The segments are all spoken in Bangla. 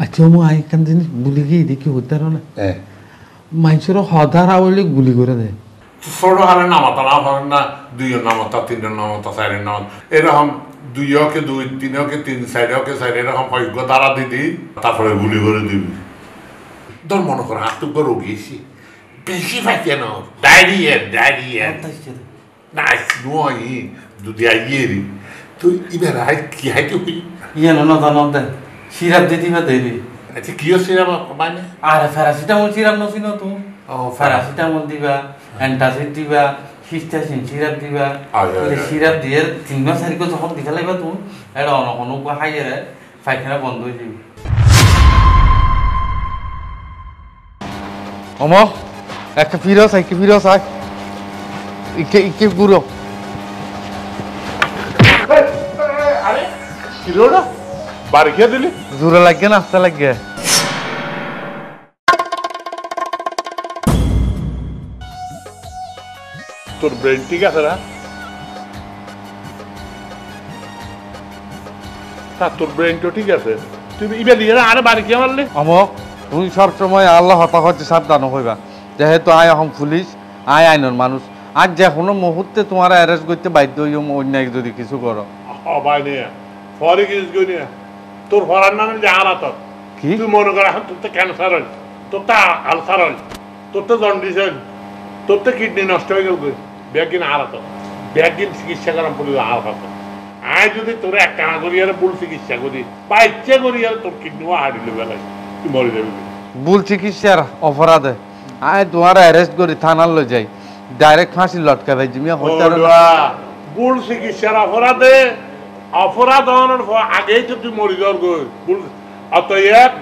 আচ্ছা মো আইকান জিনিস বুলি গিয়ে দেখি হতে না মানুষের হদার আওয়ালে গুলি করে দেয় ছোট হারে নামাতা না পারেন না দুইয়ের নামাতা তিনের নামাতা চারের নামাতা এরকম দুইকে দুই তিনকে তিন চারকে চার এরকম অজ্ঞ দ্বারা দিদি তারপরে গুলি করে দিবি তোর মনে করে আত্মজ্ঞ রোগীছি বেশি পাইছে না ডায়রিয়া না নয় যদি আইয়েরি তুই এবার আই কি হাইতে হই ইয়ে নদ সিরাপ দিয়ে দিবা দেবি আচ্ছা কিও সিরাপ মানে আরে প্যারাসিটামল সিরাপ নছি না তুমি প্যারাসিটামল দিবা অ্যান্টাসিড দিবা সিস্টাসিন সিরাপ দিবা সিরাপ দিয়ে 3 মাস 4 যখন দিতে লাগবে তুমি এটা অনুপ খাইয়ে পায়খানা বন্ধ হয়ে যাবে অম একটা ফিরস আয় ইকে গুরো আরে কিলোটা বাড়ি খেয়ে দিলি জোরে লাগে না আস্তে লাগে তোর ব্রেন ঠিক আছে না তোর ব্রেন তো ঠিক আছে তুমি ইবে দিয়ে আরে বাড়ি খেয়ে মারলি অমক তুমি সবসময় আল্লাহ হতাহতে সাবধান হইবা যেহেতু আয় এখন পুলিশ আয় আইনের মানুষ আজ যে কোনো মুহূর্তে তোমার অ্যারেস্ট করতে বাধ্য হইও অন্যায় যদি কিছু করো ভাই নিয়ে ফরে কিছু করি তোর ফরার নাম যে আর তোর কি তুই মনে কর এখন তোর তো ক্যান্সার হল তোর তো আলসার হল তোর তো জন্ডিস হল তোর তো কিডনি নষ্ট হয়ে গেল ব্যাগিন আর তো ব্যাগিন চিকিৎসা করার পড়ে আর হতো আয় যদি তোর এক কানা করি আর ভুল চিকিৎসা করি বা ইচ্ছে করি আর তোর কিডনিও হারিল বেলায় তুই মরে যাবি ভুল চিকিৎসার অপরাধে আয় তোমার অ্যারেস্ট করি থানার লই যাই ডাইরেক্ট ফাঁসি লটকা ভাই জিমিয়া হত্যা ভুল চিকিৎসার অপরাধে অপরাধ হওয়ার আগেই তো তুই মরি যাওয়ার ভুল অতএব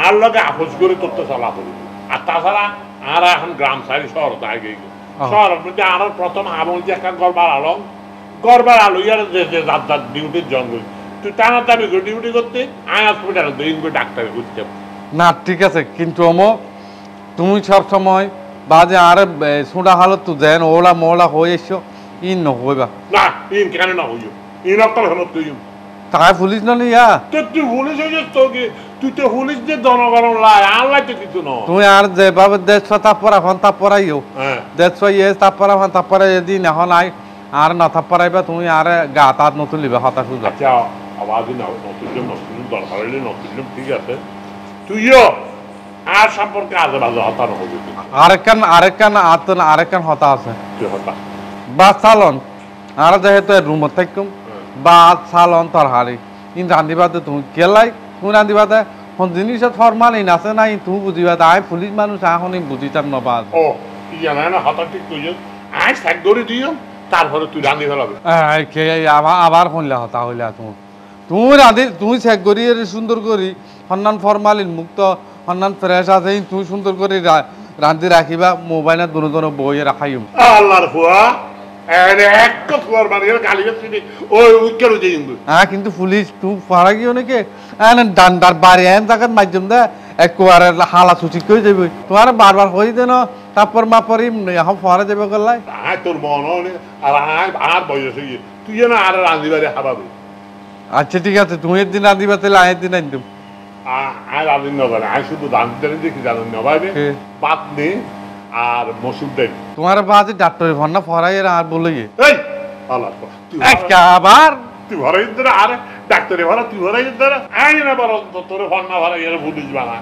আর লগে আপোষ করে তোর তো চলা করি আর তাছাড়া আর এখন গ্রাম সাইড শহর আগে শহরের মধ্যে আর প্রথম আমল যে একটা গড়বার আলো ইয়ার যে যার ডিউটির জঙ্গল তুই টানা টানি করে ডিউটি করতে আয় হসপিটালে দিন করে ডাক্তারে ঘুরতে না ঠিক আছে কিন্তু তুমি সব সময় বাজে আর সোডা হালত তো দেন ওলা মোলা হয়ে এসো ইন নহইবা না ইন কেন না হইও ইন অক্কল হলো তুই তাই পুলিশ না ইয়া তুই পুলিশ হয়ে যাস তোকে তুই তো পুলিশ দিয়ে জনগণ লাই আর লাইতে কিছু না তুমি আর যেভাবে দেশ তারপর এখন তারপরাইও দেশ ইয়ে তারপর এখন তারপরে এদিন এখন আই আর না তারপরাইবা তুমি আর গা তাত নতুলিবা হতাশ হয়ে আচ্ছা আওয়াজ না নতুন দরকার হলে নতুন ঠিক আছে তুইও আর সম্পর্কে আজে বাজে হতানো হবে আরেকখান হতা আছে কি হতা বা চালন আর যেহেতু রুমত থাকুম বা চালন তরহারি কিন্তু রান্ধিবাতে তুমি কেলাই তুমি রান্ধিবাতে কোন জিনিসের ফরমালিন আছে নাই তুমি বুঝিবা আই পুলিশ মানুষ এখন বুঝিতাম না বা ও কি জানা না হতা ঠিক তুই আই সাইড করে দিও তারপরে তুই রান্ধি ফেলাবে আবার শুনলে হতা হইলে তুমি চেক করি সুন্দর করি সন্ধান ফরমালিন মুক্ত সন্ধান ফ্রেশ আছে তুমি সুন্দর করে রান্ধি রাখিবা মোবাইলত দুজনে বইয়ে রাখাইম আল্লাহর ফুয়া কিন্তু পুলিশ তুই পারা গিয়ে নাকি ডান্ডার বাড়ি এন জায়গার মাধ্যম দে একবারে হালা সুচি করে যাবি তোমার বারবার হয়ে দেন তারপর মাপরি এখন ফরা যাবে গলাই তোর মন আর বয়স হয়ে তুই না আর রাঁধি বাড়ি হাবাবি আচ্ছা ঠিক আছে তুমি একদিন রাঁধিবা তাহলে আয় দিন আনতাম আর রাঁধি নবারে আমি শুধু রাঁধতে দেখি জানেন নবারে বাদ নেই আর মসুর ডাল তোমার বাজে ডাক্তার ভন্না ফরাই আর বলে এই আল্লাহ আবার তুই ভরাই দিতে আর ডাক্তারে ভরা তুই ভরাই দিতে আই না বড় তোর ভন্না ভরা এর পুলিশ বানা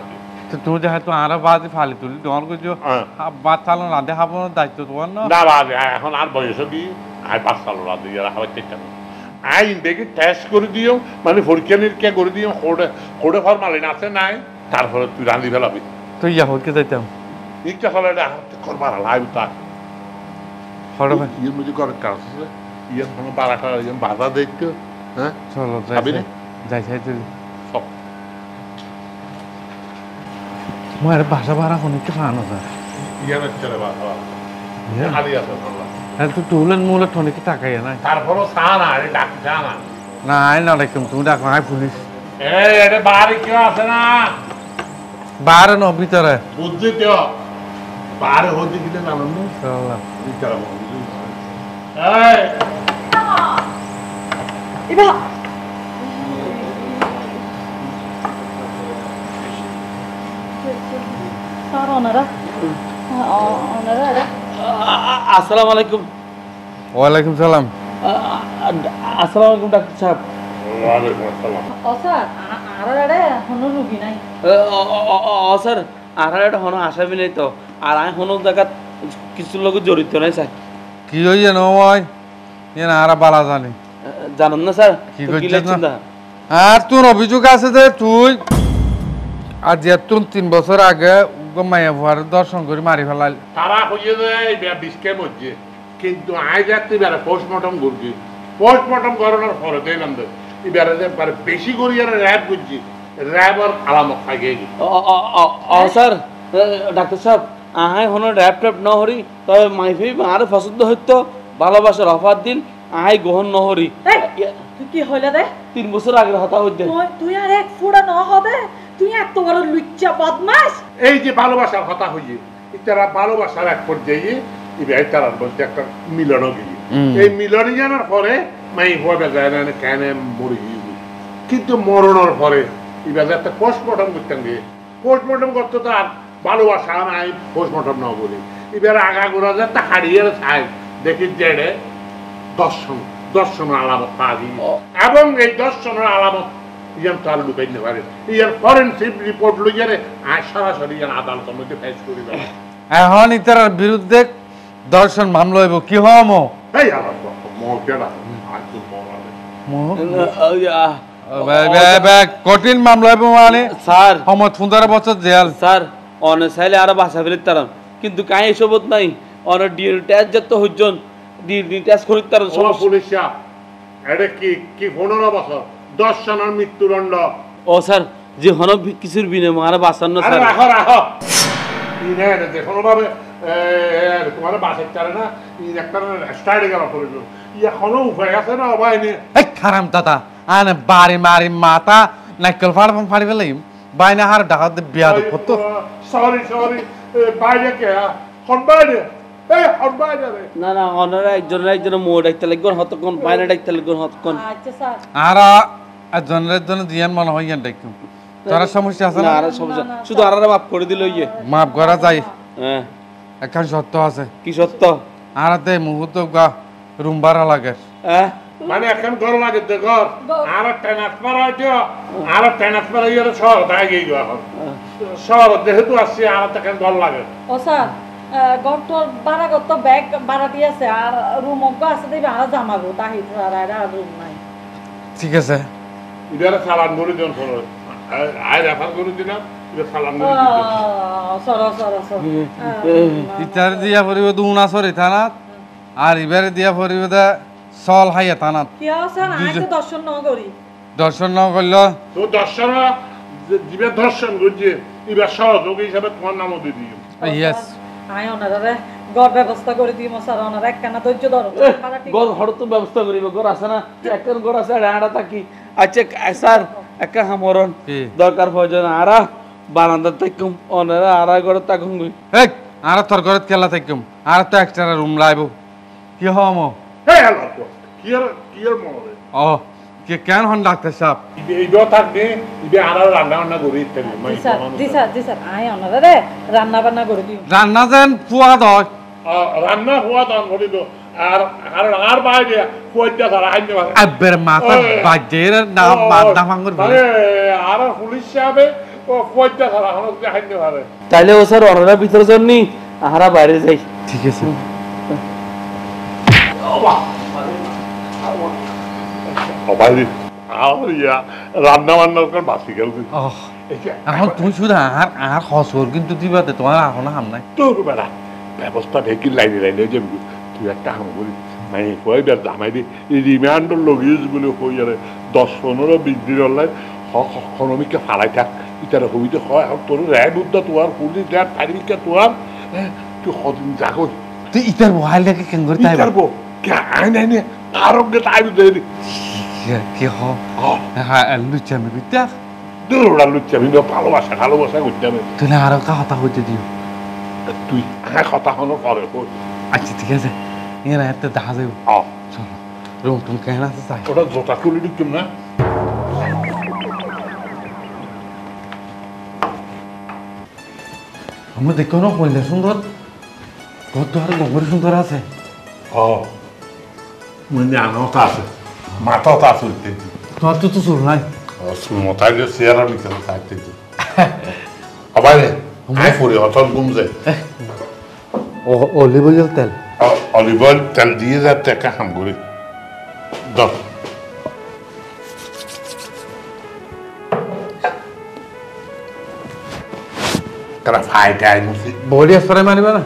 তুমি যেহেতু আর বাজে ফালি তুলি তোমার কিছু বাদ চালানো রাঁধে খাবো দায়িত্ব তোমার না বাজে এখন আর বয়স কি আই বাদ চালো রাঁধে এরা খাবার চেষ্টা করো আই দেখি টেস্ট করে দিও মানে পরীক্ষা নিরীক্ষা করে দিও কোডে ফরমালিন আছে নাই তারপরে তুই রাঁধি ফেলাবি তুই ইয়া হইতে যাইতাম ইচ্ছা হলে করবার লাইভ তা হড়ো ভাই ইয়ে মুঝে করে কাজ আছে ইয়ে কোনো বারাটা বাধা দেখতে হ্যাঁ চলো যাই তুই সব মোর ভাষা বাড়া কোন কি ফানো যায় ইয়ে চলে বাধা আলি আছে আল্লাহ হ্যাঁ তুই টুলেন মুলে টনি কি টাকাই না তারপরও সানা আরে ডাক জানা না আই না লাইকুম তুমি ডাকো আই পুলিশ এই এটা বাড়ি কেউ আছে না বাইরে ন ভিতরে বুঝছি তো বাইরে হতে গেলে জানো না চলো ভিতরে এই ইবা স্যার ওনারা আসসালামু আলাইকুম। ওয়ালাইকুম সালাম। আসসালামু আলাইকুম ডাক্তার সাহেব। ওয়ালাইকুম আসসালাম। ও স্যার আরে কোনো রুগী নাই। স্যার আর একটা হনো আসামি নেই তো, আর আমি হনো জায়গা কিছু লোক জড়িত নাই স্যার। কি হইছে নয় এ না আর বালা জানি জানেন না স্যার কি তো করছিস লাগছেন না? না? আর তোর অভিযোগ আছে যে তুই আর যে তুই 3 বছর আগে মায়া ভুয়ার দর্শন করে মারি ফেলাল। তারা হইয়ে যায় বিষকে মধ্যে, কিন্তু আজ একটি বেড়ে পোস্টমর্টম করছি। পোস্টমর্টম করানোর পরে দেখলাম যে এবারে যে বেশি করি আর র্যাব করছি, র্যাব আর আলামত থাকে। স্যার ডাক্তার সাহেব আহাই হনো র্যাপ ট্যাপ ন হরি, তবে মাইফি আর পছন্দ হইতো ভালোবাসার অফার দিন আহাই গ্রহণ ন হরি। তুই কি হইলে দে 3 বছর আগে হতা হইতে তুই আর এক ফুড়া ন হবে, তুই এত বড় লুচ্চা বদমাস। এই যে ভালোবাসার কথা হইয়ে তারা ভালোবাসার এক পর্যায়ে এবার তারা বলতে একটা মিলনও গিয়ে এই মিলনে জানার পরে মাই হওয়া যায় না কেন মরে গিয়ে, কিন্তু মরণের পরে এবার একটা পোস্টমর্টম করতাম গিয়ে পোস্টমর্টম করতে তো আর ভালোবাসা নাই পোস্টমর্টম না বলে এবার আগা গোড়া যাতে হারিয়ে চাই দেখি যে দর্শনের আলামত পাওয়া গিয়ে, এবং এই দর্শনের আলামত ইয়ান তার লুকাই নিতে পারে ইয়ার ফরেনসিক রিপোর্ট লইয়ারে আর সরাসরি ইয়ান আদালতের মধ্যে পেশ করে দেয়। এখন ইতার বিরুদ্ধে দর্শন মামলা হইব কি হম এই আলাপ মহকেরা আর তো মরালে কঠিন মামলা হইব মানে স্যার সময় 15 বছর জেল। স্যার অনে চাইলে আরো বাসা ফেলিত তারাম, কিন্তু কাই এসবত নাই অনে ডিএনএ টেস্ট যত হইজন ডিএনএ টেস্ট করিত তার ও পুলিশা এটা কি 15 বছর দর্শনের মৃত্যুদণ্ড। ও স্যার যে হন কিছুর বিনিময়ে আর বাঁচানো আরে স্যার। রাখো রাখো ইনে যে কোনোভাবে তোমার বাসার চারে না একটা স্টার্টে গেল করে এখনো উপায় আছে না অবাই নেই। এই খারাম দাদা আনে বাড়ি মারি মাথা নাইকেল ফাড়ি ফেলাইম বাইনা হার ঢাকা বিয়া করতো। সরি বাইরে কে হন বাইরে এই হন বাইরে রে না না অনারা একজনের মোড় ডাকতে লাগবে হতক্ষণ বাইরে ডাকতে লাগবে হতক্ষণ। আচ্ছা স্যার আর একজনের জন্য দিয়ান মনে হয় ইয়ান ডাকুম তোরা সমস্যা আছে না না? আর সমস্যা শুধু আর মাফ করে দিল ইয়ে। মাফ করা যায় হ্যাঁ এখন সত্য আছে কি সত্য? আর তে মুহূর্ত গা রুম ভাড়া লাগে। হ্যাঁ মানে এখন ঘর লাগে তো ঘর আর ট্রান্সফার হইতো আর ট্রান্সফার হইয়া শহর তাই গিয়ে এখন শহর যেহেতু আসছে আর এখন ঘর লাগে। ও স্যার গটর ভাড়া কত ব্যাগ ভাড়া দিয়েছে আর রুম আছে দেবে আর জামাবো তাহি আর রুম নাই। ঠিক আছে ইদারে সালান করে দিন ফলো আই রেফার করে দিলাম এটা সালান করে দিন। ইটার দিয়া পড়িব দুনা সরি থানাত আর ইবারে দিয়া পড়িব দা সল হাইয়া থানাত। কি স্যার আইতে দর্শন ন করি দর্শন ন করল তো দর্শন জিবে দর্শন করছে এবার সহযোগী হিসাবে তোমার নামও দিয়ে দিও। ইয়েস আই ওনারে ঘর ব্যবস্থা করে দিই স্যার ওনারা একখানা ধৈর্য ধরো গর হড় তো ব্যবস্থা করিব গর আছে না একটা গর আছে আড়া থাকি। আচ্ছা স্যার একটা হামরন দরকার প্রয়োজন আরা বারান্দা থাকুম ওনারা আড়া ঘরে থাকুম। এই আর তোর ঘরে কেলা থাকুম আর তো এক্সট্রা রুম লাইব কি হম এই হলো তো কি আর মনে ও কে কেন হন ডাক্তার সাহেব এইবার থাকবে ইবে আর রান্না বান্না করে ইত্যাদি জি স্যার আই ওনারে রান্না বান্না করে দিই। রান্না যেন পুয়া দয় রান্না হওয়া দান করে তো আর আর বাইরে কইটা তারা আইনে পারে আব্বের মাথা বাজের না মাথা ভাঙর আরে আর পুলিশ সাহেবে ও কইটা তারা হন আইনে পারে। তাইলে ও স্যার ওনারা ভিতরে যান নি আহারা বাইরে যাই। ঠিক আছে বাইরে ইয়া রান্না বান্না করে বাসি গেল। এখন তুই শুধু আর হসর কিন্তু দিবাতে তোমার এখন হাম নাই তোর বেড়া ব্যবস্থা ঢেকি লাইনে লাইনে যে তুই একটা হাম করি নাই কয়বার জামাই দি রিমান্ডর লগিয়েছ বলে কই আরে 10-15-20 দিন অনলাইন হনমিকে ফালাই থাক ইতারা হইতে হয় আর তোর র্যাড উদ্দা তোর পুলিশ র্যাড ফারিমিকা তোর তুই হদিন যাগো তুই ইতার বহাইলাকে কেন করে তাই পারবো কে আই নাই নে আরোগ্য তাই দেই কি হ হ্যাঁ লুচামি বিদ্যা দূরটা লুচ্চা ভিন্ন ভালোবাসা করতে হবে তুই না আরো কথা হইতে দিও তুই হ্যাঁ কথা হলো পরে আচ্ছা ঠিক আছে এরা এত দেখা যাইব চলো রুম টুম কেন আছে চাই ওটা জোটা তুলে দিচ্ছিম না আমি দেখো না কইলে সুন্দর কত আর গোবর সুন্দর আছে মানে আনতা আছে মাথাটা আছে তোমার তো চুল নাই চুল মাথায় যে চেয়ারের ভিতরে থাকতে আবার আই পরে হঠাৎ ঘুম যায় অলিভ অয়েল তেল অলিভ অয়েল তেল দিয়ে যাতে একটা কাম করি দর তারা ফাইটাই মুসি বডি স্প্রে মারিবা না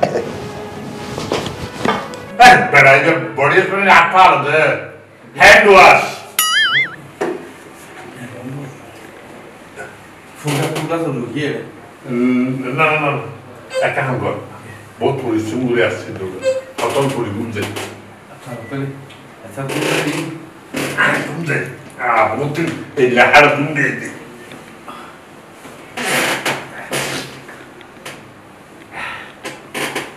বেড়াই যে বডি স্প্রে রাখা আছে হ্যান্ড ওয়াশ ফুলটা শুরু গিয়ে না না না একটা কাম কর বহুত পরিশ্রম করে আসছে তো অতল পরি ঘুম যায় আচ্ছা ঘুম যায় বহুত এই লাহার ঘুম দিয়ে দিই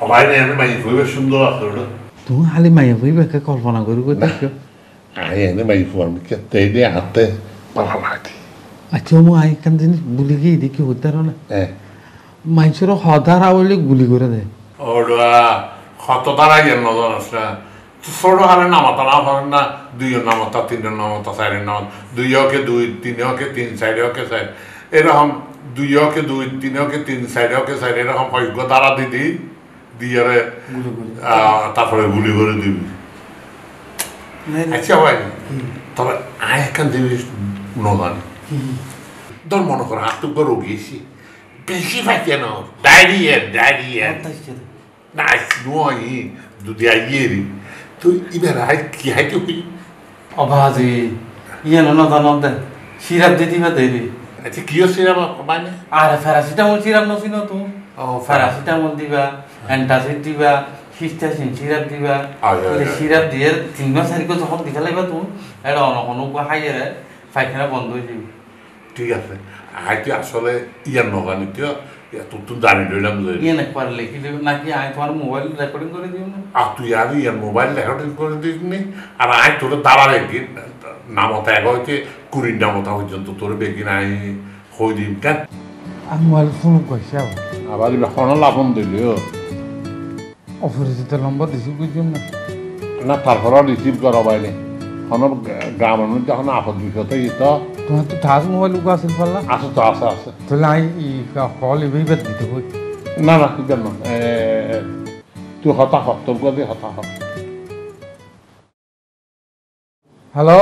সবাই নেই আমি মাই খুবই সুন্দর আছে ওটা তুমি খালি মাইয়া হইবে কল্পনা করি কই দেখো আই এনে মাই ফুয়ার মিকে তেই দিয়ে হাতে পালা লাগি আচ্ছা মু আই কান জিনিস ভুলে গিয়ে দেখি হতে না মানুষের হদার আওয়ালে গুলি করে দেয় ওরা কত তারা গেল নজন আছে ছোট হারে নামাতা না পারেন না দুইয়ের নামাতা তিনের নামাতা চারের নামাতা দুইকে দুই তিনকে তিন চারকে চার এরকম দুইকে দুই তিনকে তিন চারকে চার এরকম ভাগ্য তারা দিদি দিয়ে তারপরে গুলি করে দিবি আচ্ছা ভাই তবে আয় একখান দিবি নজানি তোর মনে করো আত্মজ্ঞ রোগীছি বেশি পাইছে না ডায়রিয়া না নয় যদি আইয়েরি তুই এবার আয় কি হাইতে হই অবাজি ইয়ে নন দে সিরাপ দিয়ে দিবা দেবি আচ্ছা কি হচ্ছে মানে আরে প্যারাসিটামল সিরাপ নছিন তুমি প্যারাসিটামল দিবা অ্যান্টাসিড দিবা সিস্টাসিন সিরাপ দিবা সিরাপ দিয়ে 3 মাস সারিকে যখন দিতে লাগবে তুমি এটা অনকনুক খাইয়ে পায়খানা বন্ধ হয়ে যাবে ঠিক আছে আইতে আসলে ইয়ার নগানি তুই জানি লইলাম যে ইয়ে একবার লিখি দেবে নাকি আই তোমার মোবাইল রেকর্ডিং করে দিও না আর তুই আর ইয়ার মোবাইল রেকর্ডিং করে দিস নি আর আই তোর দাঁড়ালে দিন নামতা এক হইতে 20 নামতা পর্যন্ত তোর বেগিন আই হই দিন কেন আমি মোবাইল ফোন কইছি আবার এখন লাভন দিলিও অপরিচিত নম্বর দিছি বুঝুন না না তারপর রিসিভ করা বাইনি এখন গ্রামের মধ্যে এখন আপদ বিষয়তে তো তোমার তো থাজ মোবাইল উগা আছিল পারলা আছে তো আছে তাহলে আই কল এভাবে দিতে হই না না কি জানো তুই হতাশ তোর কাছে হতাশ হ্যালো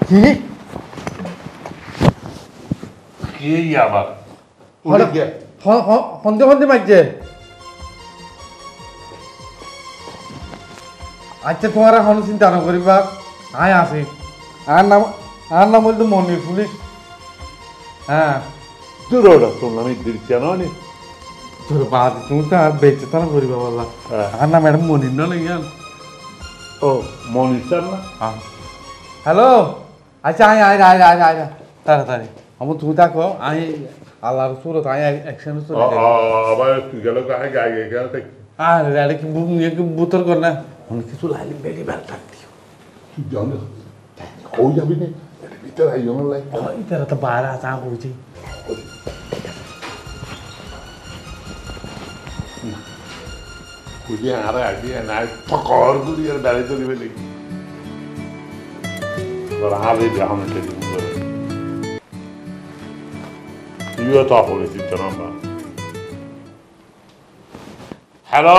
কি কি আবার সন্ধে সন্ধে মাইছে আচ্ছা তোমার এখন চিন্তা নকরিবা আয় আছে আর নাম হইল মনির পুলিশ হ্যাঁ তোর ওটা তোর নামে দিচ্ছে না তোর বাদ তুমি তো আর বেঁচে তারা করিবা বললা আর না ম্যাডাম মনির না ইয়ান ও মনির স্যার না হ্যালো আচ্ছা আয় আয় আয় আয় আয় তাড়াতাড়ি আমার তুমি দেখো আমি আল্লাহর সুরত আমি একসাথে চলে যাই আবার তুই গেল গায়ে গায়ে গেল আর আরে কি বুতর কর না অনেক কিছু লাইলি বেরি বেল থাকতি কি জানো কই যাবি না ভিতরে আই আমার লাই ইতারা তো বাইরে আছে আমি বুঝি খুঁজে আর আগে না ফকর করি আর দাঁড়িয়ে তো দিবে নাকি আরে যখন টেলিফোন করে তুইও তো পরিচিত না হ্যালো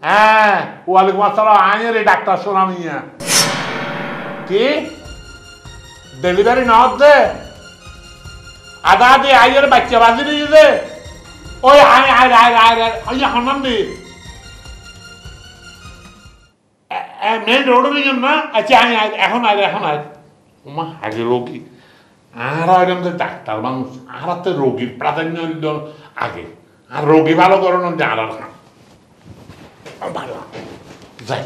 হ্যাঁ ওয়ালাইকুম আসসালাম আইনের এই ডাক্তার শোনা মিয়া কি ডেলিভারি না হচ্ছে আধা দিয়ে আইয়ের বাচ্চা বাজি দিয়ে দে ওই আয় আয় আয় আয় আয় হনাম দি মেন রোড মিজন না আচ্ছা আয় আয় এখন আয় ওমা আগে রোগী আর একদম ডাক্তার মানুষ আর তো রোগীর প্রাধান্য আগে আর রোগী ভালো করানোর যে আর ভালো যাই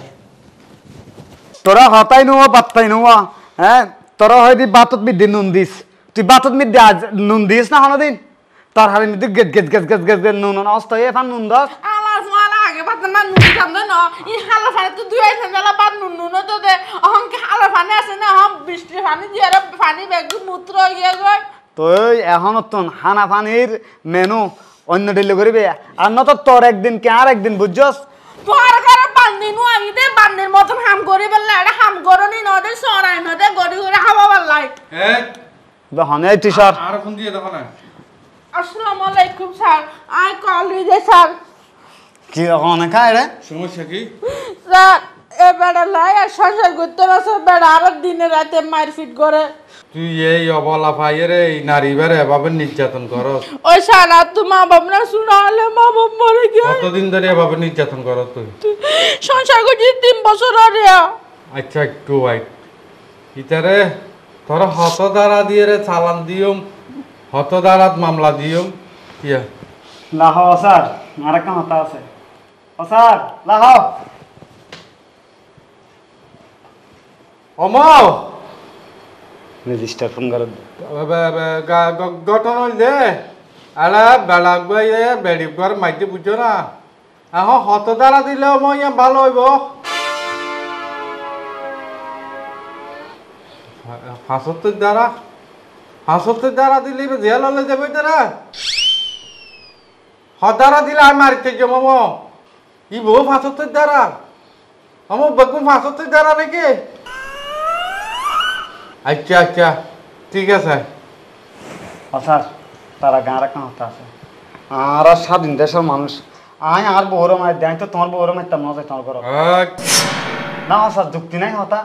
তোরা হতাই নোয়া বাত্তাই নোয়া হ্যাঁ তোরা হয়তো বাতত মিদ্দি নুন দিস তুই বাতত মিদ্দি আজ নুন দিস না হনদিন তোর হারে মিদ্দি গেট গেট গেট গেট গেট গেট নুন অস্ত এফান নুন দস আমার ফোলা আগে বাত না নুন খান্দে না ই হালা ফানে তো দুই আইছে না বাদ নুন নুন তো দে অহং কি হালা ফানে আছে না হম বৃষ্টি ফানি দিয়ে আর ফানি ব্যাগ মূত্র গিয়ে গয় তো এখন তোন হানা পানির মেনু অন্য ডিলে করিবে আর নত তোর একদিন কে আর একদিন বুঝছস তোর ঘরে বান্দিনু আমি দে বান্দির মতন হাম করি বললে এটা হাম করনি নদে সরাই নদে গড়ি করে হাওয়া বললাই হনে টিশার আর ফোন দিয়ে দেখো না আসসালামু আলাইকুম sir I call you sir কি হনে খায় রে সমস্যা কি স্যার এ বেড়া লাই আর সংসার করতে না স্যার বেড়া আর দিনে রাতে মারপিট করে তুই এই অবলা ভাইয়ের এই নারী বেড়ে এভাবে নির্যাতন করস ওই স্যার আর তো মা বাপ না শুনালে মা বাপ মরে গিয়ে কতদিন ধরে এভাবে নির্যাতন করস তুই সংসার করছি 3 বছর আরে আচ্ছা একটু ওয়াইট ইতারে তোর হত দ্বারা দিয়ে রে চালান দিয়ম হত দ্বারাত মামলা দিয়ম কিয়া লাহ স্যার আর একটা কথা আছে ও স্যার লাহ অমাও রেজিস্টার ফোন করে গঠন হইল দে আলা বেলাক বাই বেড়ি ঘর মাইতে বুঝছো না এখন হত দ্বারা দিলে মই ভালো হইব ফাঁসত্তর দ্বারা দিলে জেল হলে যাবে তারা হদ্বারা দিলে আর মারিতে জমাম ই বউ 75 দ্বারা আমার বেগুন 75 দ্বারা নাকি আচ্ছা আচ্ছা ঠিক আছে ও স্যার তারা গাঁর একটা কথা আছে আর স্বাধীন দেশের মানুষ আয় আর বউর মার দেয় তো তোমার বউর মারতাম না তোমার করো না স্যার যুক্তি নাই হতা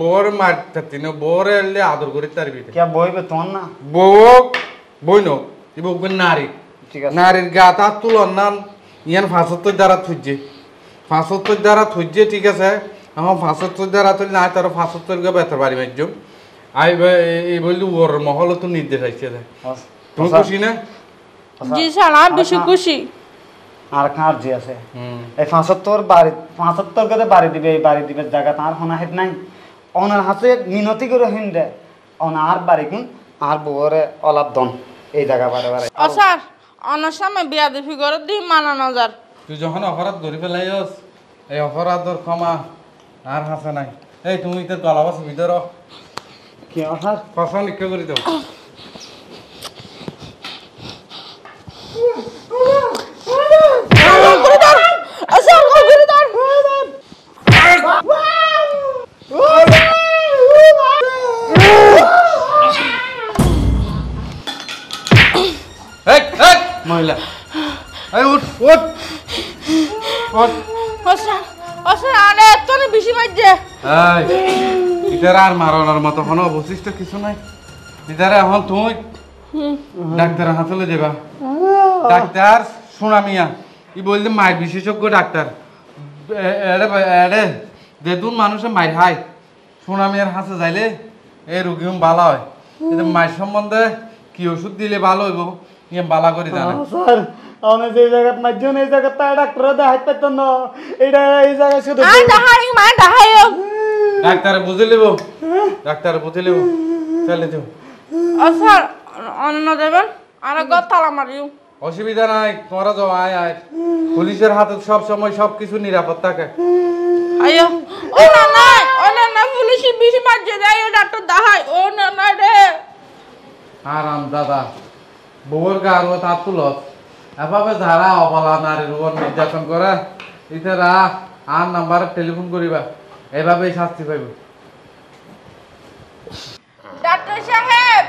বোর মারতে না বোর এলে আদর করে তার বিতে কে বইবে তোমার না বই নো ইবো নারী ঠিক আছে নারীর গাতা তুলন নান ইয়ান 75 দ্বারা থুজে 75 দ্বারা থুজে ঠিক আছে এখন 75 দ্বারা তুই না তার 75 গে বেতর বাড়ি মাইজো আই এই বলি ওর মহল তো নির্দেশ আইছে তুমি খুশি না জি স্যার আমি বেশি খুশি আর কার জি আছে এই 75 বাড়ি 75 গতে বাড়ি দিবে এই বাড়ি দিবে জায়গা তার হনা হেড নাই ওনার হাতে মিনতি করে হিন্দে ওনার বাড়ি কোন আর বউরে অলাপ দন এই জায়গা বারে বারে ও স্যার অনার সামনে বিয়া দিফি করে দি মানানো যার তুই যখন অপরাধ ধরে ফেলাইস এই অপরাধর ক্ষমা আর হাসে নাই এই তুমি তো গলাবাস ভিতর কি স্যার কথা লিখে করে দাও মহিলা এই উঠ উঠ উঠ আরে এত বেশি মারছে ইতার আর মারানোর মতো কোনো অবশিষ্ট কিছু নাই ইতারে এখন তুই ডাক্তার হাতলে দেবা ডাক্তার সোনামিয়া ই বললে মায়ের বিশেষজ্ঞ ডাক্তার এড়ে যেতুন মানুষে মায়ের হাই সোনামিয়ার হাতে যাইলে এই রুগী ভালো হয় কিন্তু মায়ের সম্বন্ধে কি ওষুধ দিলে ভালো হইব ইয়ে বালা করে জানে স্যার আমি যে জায়গা মারজন এই জায়গাটা ডাক্তার দেখাইতে পারতাম না এটা এই জায়গা শুধু ডাক্তারে বুঝে লিব ডাক্তারে বুঝে লিব চলে যাও স্যার অন্য দেবেন আর গতালা মারিও অসুবিধা নাই তোমরা যাও আয় আয় পুলিশের হাতে সব সময় সবকিছু নিরাপদ থাকে আয়ো ও না পুলিশ বেশি মারছে যাই ও ডাক্তার দেখাই ও না রে আরাম দাদা বউর গারো তা তুলত এভাবে যারা অবলা নারীর উপর নির্যাতন করে ইতারা আর নাম্বারে টেলিফোন করিবা এভাবেই শাস্তি পাইব ডাক্তার সাহেব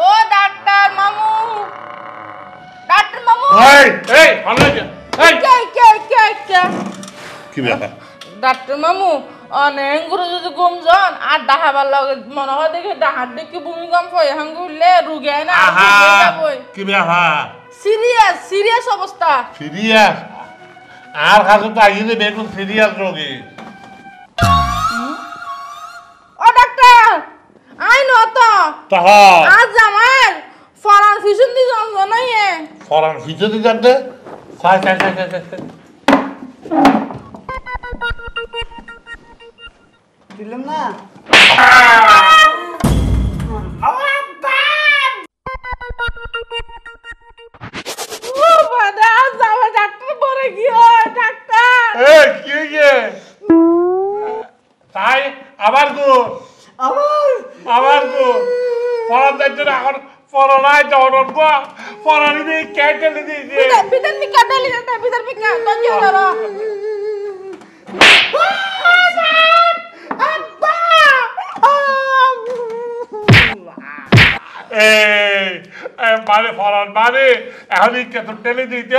ও ডাক্তার মামু এই অনেক এই কে কি ব্যাপার ডাক্তার মামু অনেক গুরু যদি ঘুমজন আর ডাহাবার লগে মনে হয় দেখে ডাহার দেখে ভূমিকম্প এখন ঘুরলে রুগে না কি ব্যাপার সিরিয়াস অবস্থা সিরিয়াস আর কাছে তো আইনে বেগুন সিরিয়াস রোগী ও ডাক্তার আই তো তাহা আজ আমার ফরান ফিশন দি জনজন নয়ে ফরান ফিজে জানতে সাই দিলাম না ও বাদা আজ আমার ডাক্তার পরে গিয়ে ডাক্তার এই কি হইছে তাই আবার গো ফরান যাইতে এখন ফরানায় যাওয়ার পর ফরানি দিয়ে কেটে দিয়েছে ভিতর মি কাটালি না ভিতর মি কাটালি না মানে ফরান মানে এখনই কেত টেলে দিত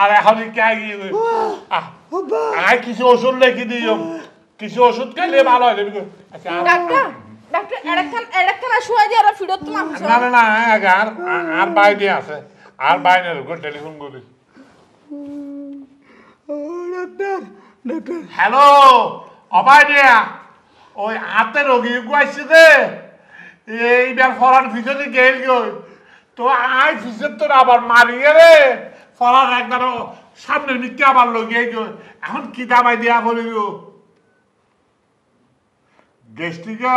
আর এখনই কে আয় কিছু ওষুধ লিখে দিও কিছু ওষুধ খাইলে ভালো হয়ে যাবে ডাক্তার ডাক্তার এরকম শুয়ে দিয়ে আর ফিরত তো মাফ না না না আর বাইরে আছে আর বাইরে টেলিফোন করি হ্যালো অবাইডিয়া ওই হাতে রোগী গুয়াইছে দে এইবার ফরান ফিসে গেল গই তো আই ফিসের তো আবার মারিয়ে রে ফরান একবার সামনের মিথ্যে আবার লগিয়ে গই এখন কি দাবাই দেয়া বলিব গ্যাস্ট্রিকা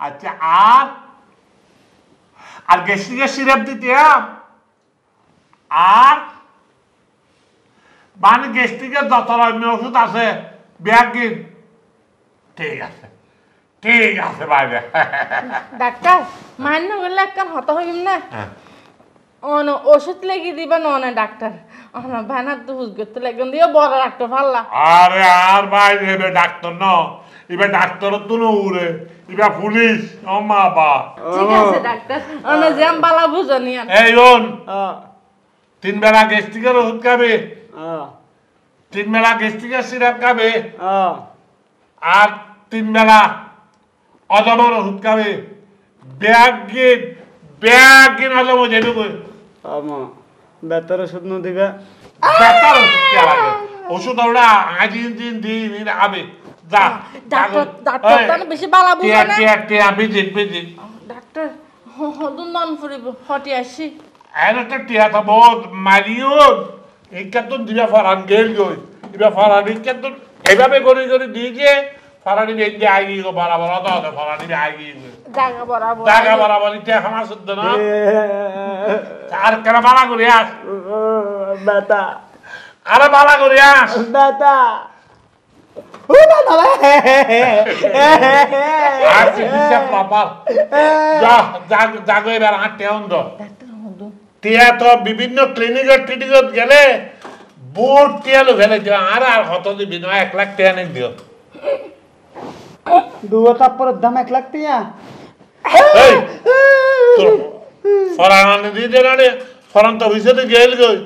আচ্ছা আর গ্যাস্ট্রিকের সিরাপ দিতে আর মানে গ্যাস্ট্রিকের যত রকমের ওষুধ আছে ব্যাগিন ঠিক আছে বাইরে ডাক্তার মান্য বললে একখান হত হইম না ওষুধ লেগে দিবা না ডাক্তার ভাইনার তো হুস করতে লাগেন দিও বড় ডাক্তার ভাল্লা আরে আর বাইরে এবার ডাক্তার ন এবার ডাক্তার তো উড়ে এবার পুলিশ মা বা ঠিক আছে ডাক্তার আমি জ্যাম বালা বুঝানি এই ওন 3 বেলা গ্যাস্ট্রিকের ওষুধ খাবে 3 বেলা গ্যাস্ট্রিকের সিরাপ খাবে আর 3 বেলা অজমের ওষুধ খাবে ব্যাগিন অজম যেটু কই বেতার ওষুধ ন দিবে বেতার ওষুধ কে লাগে ওষুধ ওরা দিন আবে যা ডাক্তার বেশি বালা বুঝা না টিয়া বিজিট ডাক্তার হদুন নন ফুরিব হটি আসি আরে তো টিয়া তো বহুত মারিও এইটা তো দিবা ফরান গেল গই দিবা ফরান এইটা তো এভাবে করে দিয়ে ফরানি বেঁধে আগে গো বরাবর তো ফরানি আগে জায়গা বরাবর ইটা আমার শুদ্ধ না আর কেন বালা করে আস বেতা আরে বালা করে আস বেতা আর চিকিৎসা প্রপার জাগো এবার হাঁটতে অন্ধ টিয়া তো বিভিন্ন ক্লিনিকের টিনিকত গেলে বুট টিয়ালো ফেলে দিও আর হত দিবি না 1 লাখ টিয়া নিয়ে দিও দুয়া কাপড়ের দাম 1 লাখ টিয়া এই ফরান দি দেনানে ফরান তো ভিসে গেল গই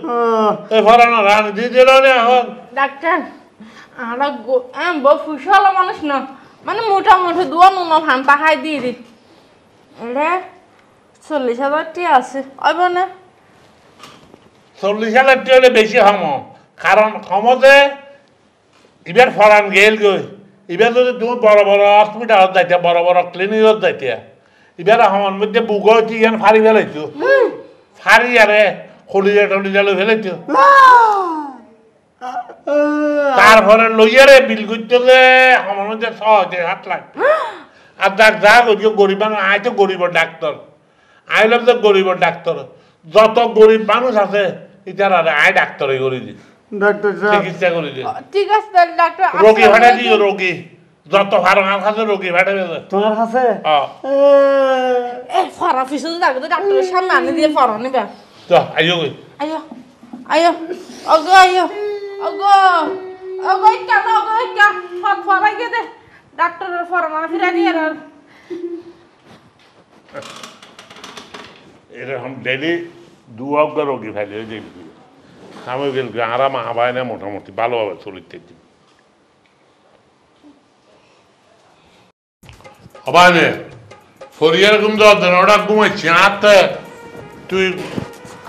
এই ফরান রান দি দেনানে এখন ডাক্তার আরা ব ফুশালা মানুষ না মানে মোটামুটি দুয়া নুন ভান্তা খাই দিয়ে দি এরে 40,000 টিয়া আছে আইব না 40,000 টিয়া বেশি হম কারণ ক্ষমতে এবার ফরান গেল গই এবার যদি তুমি বড় বড় হসপিটালত যাইতে বড় বড় ক্লিনিকত যাইতে এবার আমার মধ্যে বুগতি ইয়ান ফারি ফেলাইতো ফারি আরে খলিজা ফেলাইতো তারপরে লইয়ারে বিল করতে যে আমার মধ্যে 6-7 লাখ আর যা গরিব মানুষ আয় তো গরিবের ডাক্তার আইলাম তো গরিবের ডাক্তার যত গরিব মানুষ আছে ইতার আয় ডাক্তারই করে দি ডাক্তার চিকিৎসা করে দি ঠিক আছে ডাক্তার রোগী ভাড়া দিও রোগী যত ফারমার কাছে রোগী ভাড়া দেবে তোমার কাছে এ ফরা ফিসু যাবে তো ডাক্তারের সামনে আনি দিয়ে ফরা নিবা তো আইও কই আয়ো ওগো একটা ফট ফরাই গে দে ডাক্তারের ফরমান ফিরা দিয়ে এরকম ডেলি 2 রোগী ফেলে দেখবি আমি গেল আরাম আবায় না মোটামুটি ভালোভাবে চলিতে হবানে ফরিয়ার ঘুম দেওয়ার ওটা ঘুমাইছি আতে তুই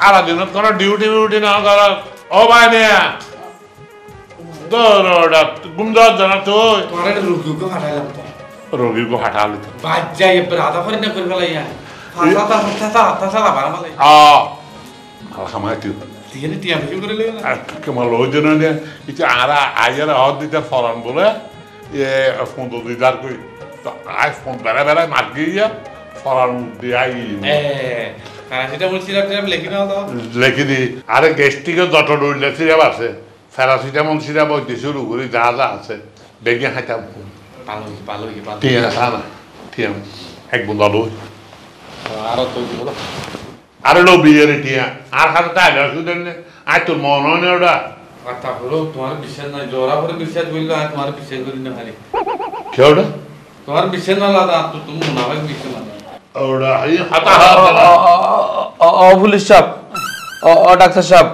আলা দিন কোনো ডিউটি না কর হবানে ওটা ঘুম দেওয়ার না তুই রোগীকে হাঁটাইলাম তো রোগীকে হাঁটালি তো বাদ যাই এবার আধা করে না করে ফেলাই টিয়া বেশি করে লেগে কেমন ওই জন্য কিছু আরা আইয়ার হদ দিতে ফরান বলে ফোন তো দিদার কই তো আই ফোন বেড়ায় মার গিয়ে ফরান দিয়ে আই সেটা বলছিলাম লেখি নাও তো লেখি দি আরে গ্যাস্ট্রিকের যত ডুইলে সিরাপ আছে প্যারাসিটামল সিরাপ হইতে শুরু করি যা আছে বেগে খাইতাম পালো টিয়া না টিয়া এক বুন্দা লই আরো তো বলো আরে লো বিয়ের টিয়া আর হাতে তাইলে সুদেন আজ তোর মন হয় না ওটা কথা হলো তোমার বিশ্বাস নাই জোরা করে বিশ্বাস বললো আর তোমার বিশ্বাস করি না ভাই কে ওটা তোমার বিশ্বাস না লাদা তো তুমি না ভাই বিশ্বাস না ওটা এই হাতা ও পুলিশ সাহেব ও ডাক্তার সাহেব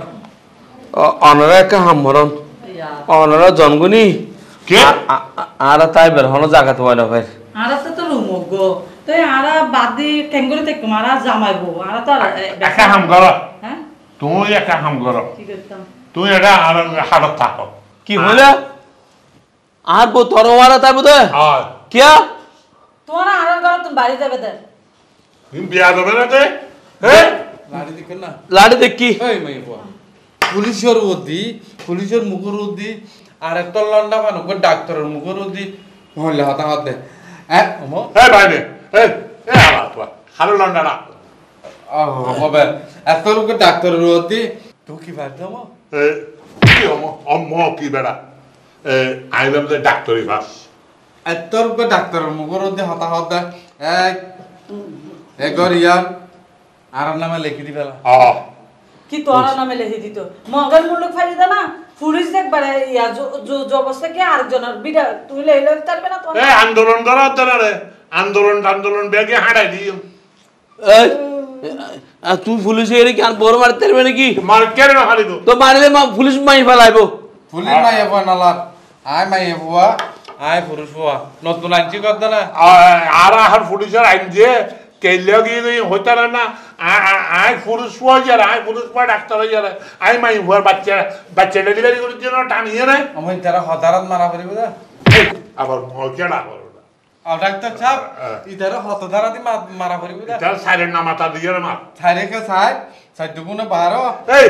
অনারা একটা হামরন অনারা জনগুনি কে আর তাই বের হলো জায়গা তো বাইরে ভাই আরা তো রুমক গো তো আরা বাদি কেঙ্গুরি তে কুমারা জামাইবো আরা তো একটা হাম করো হ্যাঁ তুই একটা হাম করো কি করতাম তুই এটা আর হাতত থাকো কি হইলো আর বো তরওয়ারা তাই বোধ আর কিয়া তোমার আরার ঘর তুমি বাড়ি যাবে দে তুমি বিয়া দেবে না তে হ্যাঁ লাড়ি দেখো না লাড়ি দেখি এই মাই বাবা পুলিশের উদ্দি পুলিশের মুখের উদ্দি আর একটা লন্ডা মানুষ ডাক্তারের মুখের উদ্দি হলে হাতা হাত দে অমো এই বাইরে এই এই আলা তো হালো লন্ডা না হবে এত লোকের ডাক্তারের উদ্দি তুই কি ভাবতাম এই কি অম্ম কি বেড়া আইলাম যে ডাক্তারি ভাস এত লোকের ডাক্তারের মুখের উদ্দি হাতা হাত দে একবার ইয়ার আর নামে লিখে দি ফেলা কি তোরা নামে লিখে দিত মগের মুলুক ফাইলি দা না পুলিশ দেখবারে ইয়া জবস্থা কি আরেকজনের বিডা তুই লেইলে তারবে না তোরা এই আন্দোলন করা হতো না রে আন্দোলন বেগে হাঁটাই দিও এই তুই পুলিশে এর কি আর বড় মারতে পারবে নাকি মার কেন না খালি তো মারিলে পুলিশ মাই ফেলাইবো পুলিশ মাই হবো নালার আয় মাই হবো আয় পুরুষ হবো নতুন আনছি কথা না আর পুলিশের আইন যে কেলে গিয়ে হইতে না আই পুরুষ হয়ে যারা আই পুরুষ পা ডাক্তার হয়ে যারা আই মাই হুয়ার বাচ্চা ডেলিভারি করার জন্য টানিয়ে নেয় আমি তারা হতারাত মারা পড়িব না আবার কেডা করো আর ডাক্তার সাহেব ইধারে হতধারাতি মারা পড়িব না তার সাইলের নামাতা দিয়ে মা ছাইরে কে সাইড দুগুণে 12 এই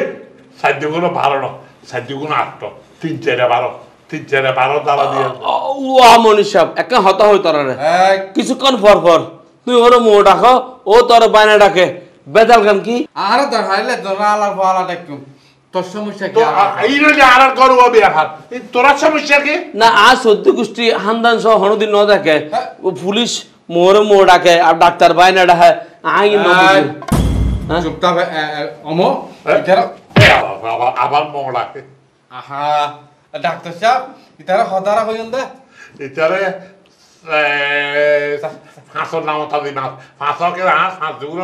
সাধ্য কোনো 12 সাধ্য কোনো 8 3 4 12 দ্বারা দিয়ে ও মনীষ সাহেব একটা হতা হই তোরা রে এই কিছুক্ষণ পর তুই ওর মো ডাকো ও তোর বাইরে ডাকে বেদাল গান কি আর দেখাইলে জনা আলার ফালা ডাকুম তোর সমস্যা কি তো এই যে আর করব বিয়া তোরা সমস্যা কি না আজ সদ্য গোষ্ঠী হান্দান সহ হনদিন ন দেখে ও পুলিশ মো ডাকে আর ডাক্তার বাইরে ডাকে আই না চুপটা অমো ইধারে আবার মংলাকে আহা ডাক্তার সাহেব ইধারে হতারা হইন দে এটারে হাঁসর নামতা দিই মাছ হাঁসকে হাঁস দুগুণ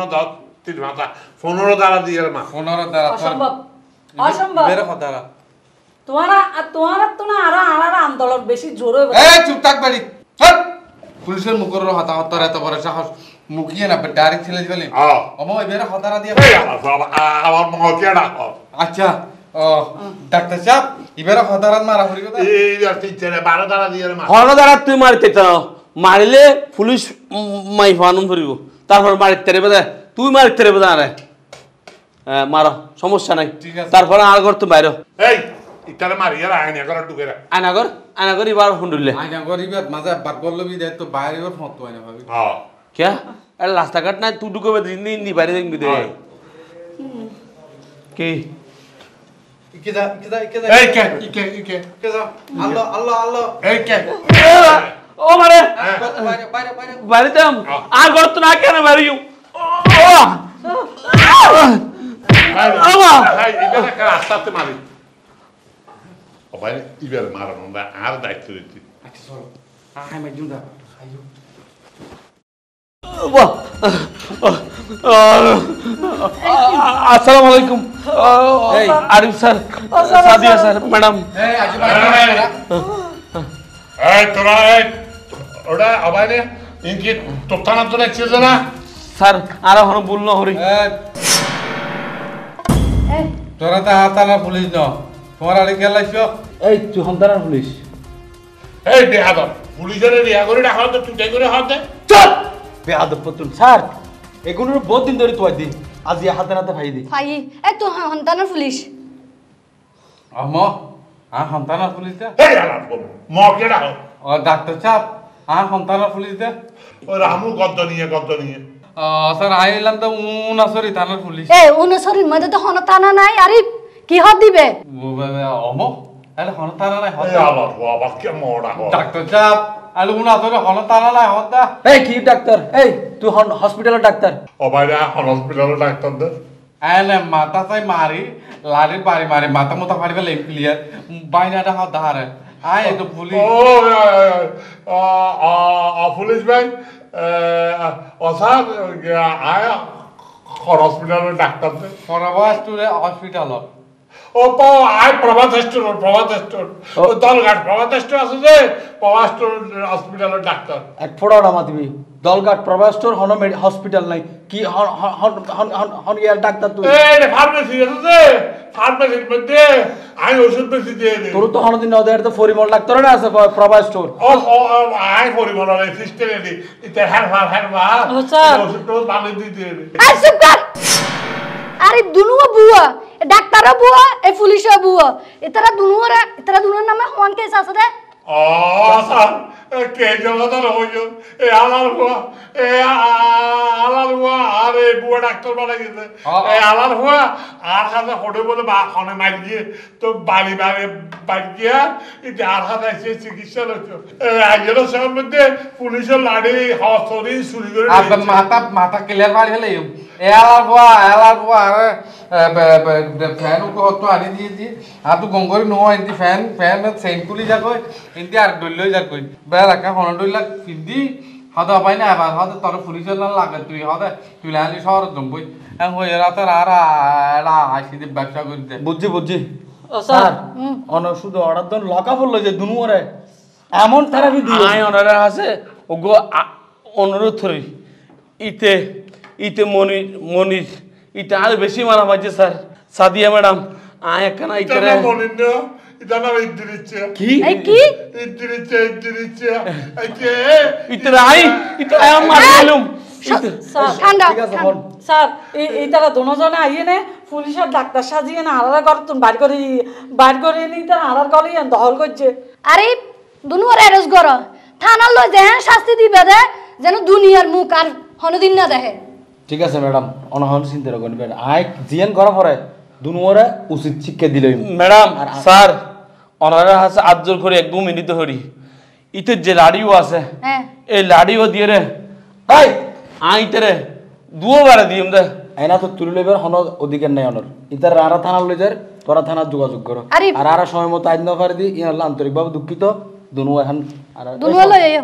10 মাথা 15 দ্বারা দিয়ে মা 15 দ্বারা অসম্ভব অসম্ভব বেরে হতারা তোমারা তো না আরা আন্দোলন বেশি জোর হইব এই চুপ থাক বাড়ি হট পুলিশের মুখের হতা হতার এত বড় সাহস মুখিয়ে না ডাইরেক্ট ছেলে দিবলি অমো এবারে হতারা দিয়ে আবার মহকে ডাকো আচ্ছা ও ডাক্তার সাহেব এবারে হতারাত মারা পড়ি কথা এই তিনটে 12 দ্বারা দিয়ে মা হন দ্বারা তুই মারিতে চাও মারিলে পুলিশ মাই ফানুন করিব তারপর মারিতে রে বেদা তুই মারিতে রে বেদা রে মারো সমস্যা নাই তারপর আর ঘর তো বাইরে এই ইতারে মারিয়া আইনা করে ঢুকে রে আয়নাগর এবার হুন্ডুলে আইনা গরিবের মাঝে বার করলো বি দে তো বাইরে ফত হয় না ভাবি হ্যাঁ क्या अरे रास्ता कट ना तू डुको बे नी बारे देंगे दे के ইকেদা এই কে কেদা আল্লাহ আল্লাহ আল্লাহ এই কে ओ मारे বাইরে বাইরে বাইরে बारे तम आ घर तो ना क्या ना मारी यू এই এটা একটা রাস্তাতে মারি ও ভাই ইবের মারানো না আর দায়িত্ব দিচ্ছি আচ্ছা চলো আয় মাই জুন্দা আইও अस्सलाम वालेकुम Arif sir Sadia sir madam এই আজ বাইরে এই তোরা ওটা আবাইলে ইনকি তোতানা তো দেখছিস না सर आरा हन बोलनो हरी তোরা তো হাতালা পুলিশ ন তোমার আরে গেলাইছো এই তুই হন্তারা পুলিশ এই বেহাদর পুলিশের রিয়া করে ডাকা তো তুই করে হাতে চল বেয়াদব পতুন স্যার এগুলোর বহুত দিন ধরে তোয়াই দি আজ ইয়া হাতে নাতে ভাই দি ভাই এই তো সন্তানের পুলিশ আম সন্তান পুলিশ দে এই আলাপ মকে ডাকো ও ডাক্তার সাহেব সন্তান পুলিশ দে ও রামু গদ্দ নিয়ে স্যার আইলাম তো উনাসরি থানার পুলিশ এ উনসরির মধ্যে তো হনতানা নাই আরে কি হদ দিবে অম তাহলে হনতানা নাই এই আলাপ বাবা কে মোড়া ডাক্তার সাহেব আলু গুনা তোরে হন তালা নাই হদা এই কি ডাক্তার এই তুই হসপিটালের ডাক্তার ও বাইরে হসপিটালের ডাক্তার দে এনে মাথা চাই মারি লাড়ি পারি মারি মাথা মতো ফাড়ি ফেলে ক্লিয়ার বাইনাটা হদা হারে আয় তো পুলিশ পুলিশ ভাই স্যার আয় হসপিটালের ডাক্তার দে ফরাবাস টুরে হসপিটাল ও আয় প্রভাত স্টোর ও দলঘাট প্রভাত স্টোর আছে যে প্রভাত স্টোর হসপিটালের ডাক্তার এক ফোড়া নামা দিবি দলঘাট প্রভাস স্টোর হন হসপিটাল নাই কি হন ইয়ার ডাক্তার তুই এই ফার্মেসি আছে যে ফার্মেসির মধ্যে আমি ওষুধ বেশি দিয়ে দিই তোর তো হনদিন ওদের তো ফরিমল ডাক্তার না আছে প্রভাস স্টোর ও আয় পরিমাণ সিস্টেম এলি এটা হ্যাঁ ওষুধ তো ভালো দিয়ে দিয়ে দিই আর চুপ কর আরে দুনুয়া বুয়া ডাক্তারও বুয়া এ পুলিশও বুয়া এতারা দুনুয়ার নামে হন কেস আছে রে ও স্যার কে জমাদার হইও আলার হুয়া আর এই বুয়া ডাক্তার বানা গেছে আলার হুয়া আর হাতে হোটে বলে বা খনে মারি গিয়ে তো বাড়ি গিয়া এটা আর হাতে এসে চিকিৎসা লইতো একজনের সবার মধ্যে পুলিশের লাড়ি হসরি চুরি করে মাথা ক্লিয়ার মারি ফেলে এলার বুয়া আরে ফ্যান তো আনি দিয়েছি আর তো গঙ্গরি নো এনতি ফ্যান সেম কুলি যা কই এনতি আর ডলই যা কই বেলা কা হন ডইলা ফিদি হদা পাই না আবার হদা তোর পুলিশের না লাগে তুই হদা তুই লালি শহর জম্বই এম হই রাতে আর আসি দি ব্যবসা করতে বুঝছি স্যার অন শুধু অর্ডার দন লকা বললো যে দুনুয়ারে এমন থেরাপি দিই আই অনারে আছে ওগো অনুরোধ করি ইতে মনি ইতে আর বেশি মারা বাজে স্যার সাদিয়া ম্যাডাম আয় একখানা ইতে মনিন্দ এটা না ইদ্রিচ্ছে কি এই কি ইদ্রিচ্ছে ইতে আই মার গেলুম ঠান্ডা স্যার এই তারা দুজনে আইয়ে নে পুলিশের ডাক্তার সাজিয়ে না আলাদা করে তুমি বার করে নি তারা আলাদা করে দখল করছে আরে দুনুয়ার অ্যারেস্ট করো থানার লই যেহেন শাস্তি দিবে দে যেন দুনিয়ার মুখ আর হনদিন না দেখে ঠিক আছে ম্যাডাম অনহন চিন্তা করবেন আই জিএন করা পরে দুনুয়ারে উচিত শিক্ষা দিলই ম্যাডাম স্যার অনারে আছে আজর করে এক 2 মিনিট হরি ইতে যে লাড়িও আছে হ্যাঁ এই লাড়িও দিয়ে রে ভাই আইতে রে দুবারে দিম দে আইনা তো তুলে লইবার হন অধিকার নাই অনর ইতার রারা থানার লই যার তোরা থানা যোগাযোগ করো আর আরা সময় মতো আইন না করে দি ইয়া আন্তরিকভাবে দুঃখিত দুনুয়া এখন আর দুনুয়া লই আইও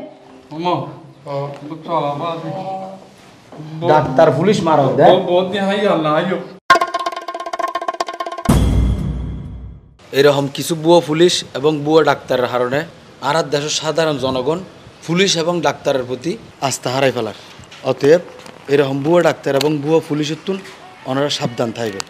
মো চলা বাদি ডাক্তার পুলিশ মারো দে বহুত দিন হাই আল্লাহ আইও এরকম কিছু বুয়া পুলিশ এবং বুয়া ডাক্তারের কারণে আর দেশের সাধারণ জনগণ পুলিশ এবং ডাক্তারের প্রতি আস্থা হারাই ফেলার অতএব এরকম বুয়া ডাক্তার এবং বুয়া পুলিশের তুন ওনারা সাবধান থাকবে।